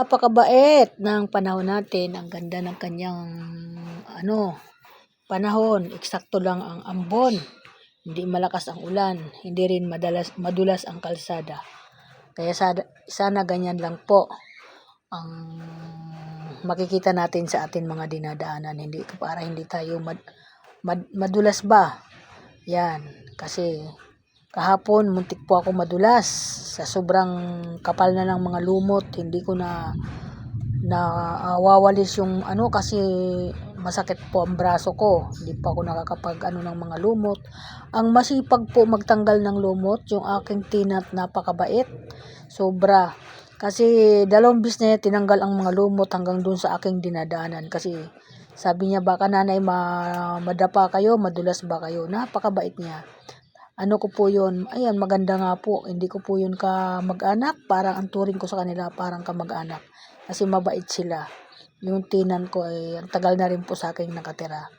Napakabait ng panahon natin. Ang ganda ng kanyang panahon. Eksakto lang ang ambon. Hindi malakas ang ulan. Hindi rin madulas ang kalsada. Kaya sana ganyan lang po ang makikita natin sa atin mga dinadaanan. Para hindi tayo madulas ba. Yan. Kasi kahapon muntik po ako madulas sa sobrang kapal na ng mga lumot. Hindi ko na wawalis yung kasi masakit po ang braso ko. Hindi pa ako nakakapag ng mga lumot. Ang masipag po magtanggal ng lumot yung aking tinat, napakabait. Sobra. Kasi 2 beses na tinanggal ang mga lumot hanggang dun sa aking dinadaanan. Kasi sabi niya, baka nanay madapa kayo, madulas ba kayo. Napakabait niya. Ano ko po yun, ayan, maganda nga po. Hindi ko po yun kamag-anak. Parang ang turing ko sa kanila, parang kamag-anak. Kasi mabait sila. Yung tinan ko ang tagal na rin po sa akin nakatira.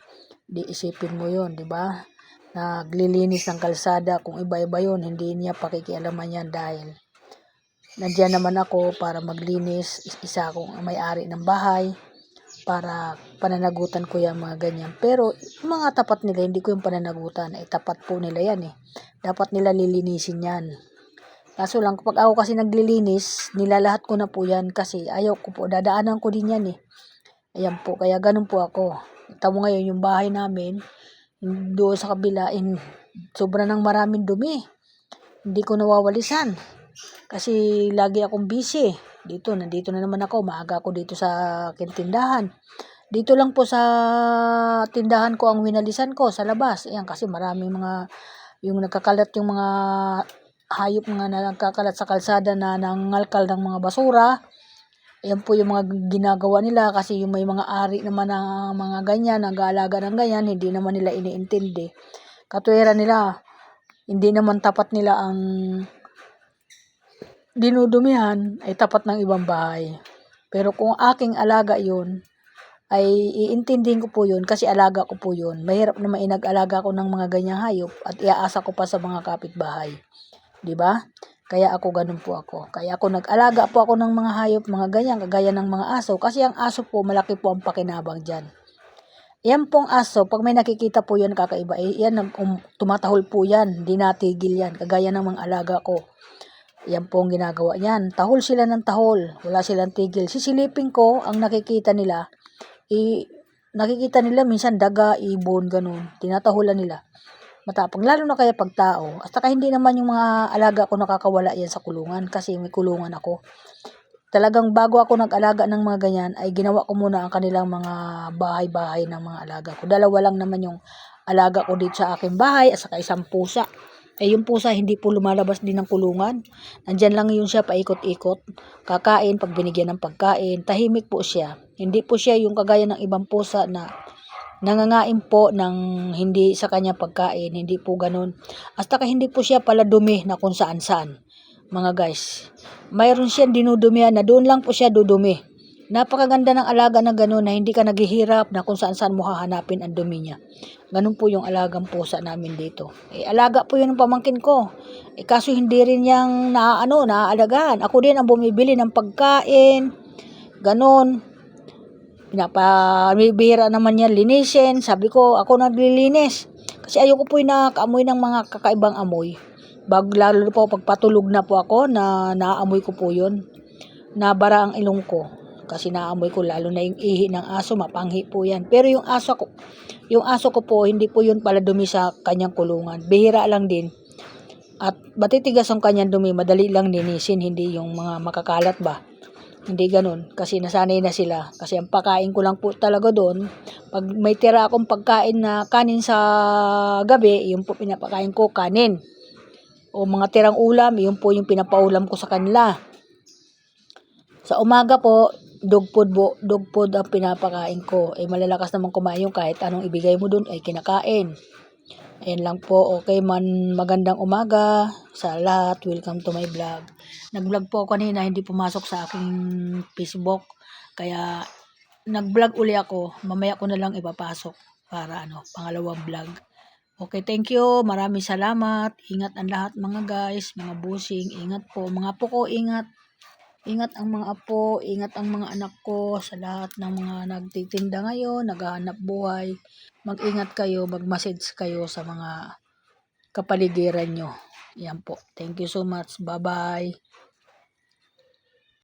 Di isipin mo yun, di ba? Naglilinis ng kalsada. Kung iba-iba yun, hindi niya pakikialaman yan dahil nandiyan naman ako para maglinis. Isa akong may-ari ng bahay para pananagutan ko yung mga ganyan. Pero yung mga tapat nila, hindi ko yung pananagutan. Tapat po nila yan eh. Dapat nila lilinisin yan. Kaso lang, kapag ako kasi naglilinis, nilalahat ko na po yan kasi ayaw ko po. Dadaanan ko din yan eh. Ayan po, kaya ganun po ako. Ito mo ngayon yung bahay namin, doon sa kabila, sobra ng maraming dumi. Hindi ko nawawalisan. Kasi lagi akong busy. Nandito na naman ako. Maaga ako dito sa tindahan. Dito lang po sa tindahan ko ang winalisan ko sa labas. Ayan, kasi maraming yung nagkakalat yung mga hayop na nagkakalat sa kalsada na nangalkal ng mga basura. Ayan po yung mga ginagawa nila kasi yung may mga ari naman ng mga ganyan, nag-aalaga ng ganyan, hindi naman nila iniintindi. Katwiran nila, hindi naman tapat nila ang dinudumihan ay tapat ng ibang bahay. Pero kung aking alaga yun, ay iintindihin ko po yun kasi alaga ko po yun. Mahirap na inag-alaga ko ng mga ganyang hayop at iaasa ko pa sa mga kapitbahay. Diba? Kaya ako ganun po ako. Kaya ako nag-alaga po ako ng mga hayop, mga ganyan, kagaya ng mga aso. Kasi ang aso po, malaki po ang pakinabang dyan. Yan pong aso, pag may nakikita po yan kakaiba, yan, tumatahol po yan, hindi natigil yan, kagaya ng mga alaga ko. Yan po ang ginagawa yan. Tahol sila ng tahol, wala silang tigil. Sisilipin ko, ang nakikita nila minsan daga, ibon, ganun. Tinatahulan nila. Matapang, lalo na kaya pag tao. At saka hindi naman yung mga alaga ko nakakawala yan sa kulungan kasi may kulungan ako. Talagang bago ako nag-alaga ng mga ganyan, ay ginawa ko muna ang kanilang mga bahay-bahay ng mga alaga ko. 2 lang naman yung alaga ko dito sa aking bahay at saka isang pusa. Yung pusa hindi po lumalabas din ng kulungan. Nandyan lang yun siya paikot-ikot. Kakain pag binigyan ng pagkain. Tahimik po siya. Hindi po siya yung kagaya ng ibang pusa na nangangain po ng hindi sa kanya pagkain, hindi po ganun. Hasta ka hindi po siya pala dumi na kung saan-saan. Mga guys, mayroon siyang dinudumihan na doon lang po siya dudumi. Napakaganda ng alaga na ganun na hindi ka naghihirap na kung saan-saan mo hahanapin ang dumi niya. Ganun po yung alagang pusa namin dito. Alaga po yun ng pamangkin ko. Kaso hindi rin niyang naaalagaan. Ako din ang bumibili ng pagkain. Ganun. Pinapabihira naman yan linisin. Sabi ko, ako naglilinis. Kasi ayoko po yung nakaamoy ng mga kakaibang amoy. Lalo po pagpatulog na po ako, naamoy ko po yun. Nabara ang ilong ko. Kasi naamoy ko, lalo na yung ihi ng aso, mapanghi po yan. Pero yung aso ko po, hindi po yun pala dumi sa kanyang kulungan. Bihira lang din. At matitigas ang kanyang dumi, madali lang linisin, hindi yung mga makakalat ba. Hindi ganun, kasi nasanay na sila. Kasi ang pagkain ko lang po talaga doon, pag may tira akong pagkain na kanin sa gabi, yung po pinapakain ko, kanin. O mga tirang ulam, yun po yung pinapaulam ko sa kanila. Sa umaga po, dog food ang pinapakain ko. Malalakas naman kumain yung kahit anong ibigay mo doon ay kinakain. Ayan lang po. Okay man, magandang umaga sa lahat. Welcome to my vlog. Nag-vlog po ako kanina, hindi pumasok sa aking Facebook. Kaya nag-vlog uli ako. Mamaya ko na lang ipapasok para pangalawang vlog. Okay, thank you. Maraming salamat. Ingat ang lahat mga guys, mga busing. Ingat po. Mga puko, ingat. Ingat ang mga apo, ingat ang mga anak ko, sa lahat ng mga nagtitinda ngayon, naghahanap buhay. Mag-ingat kayo, mag-message kayo sa mga kapaligiran nyo. Yan po. Thank you so much. Bye-bye.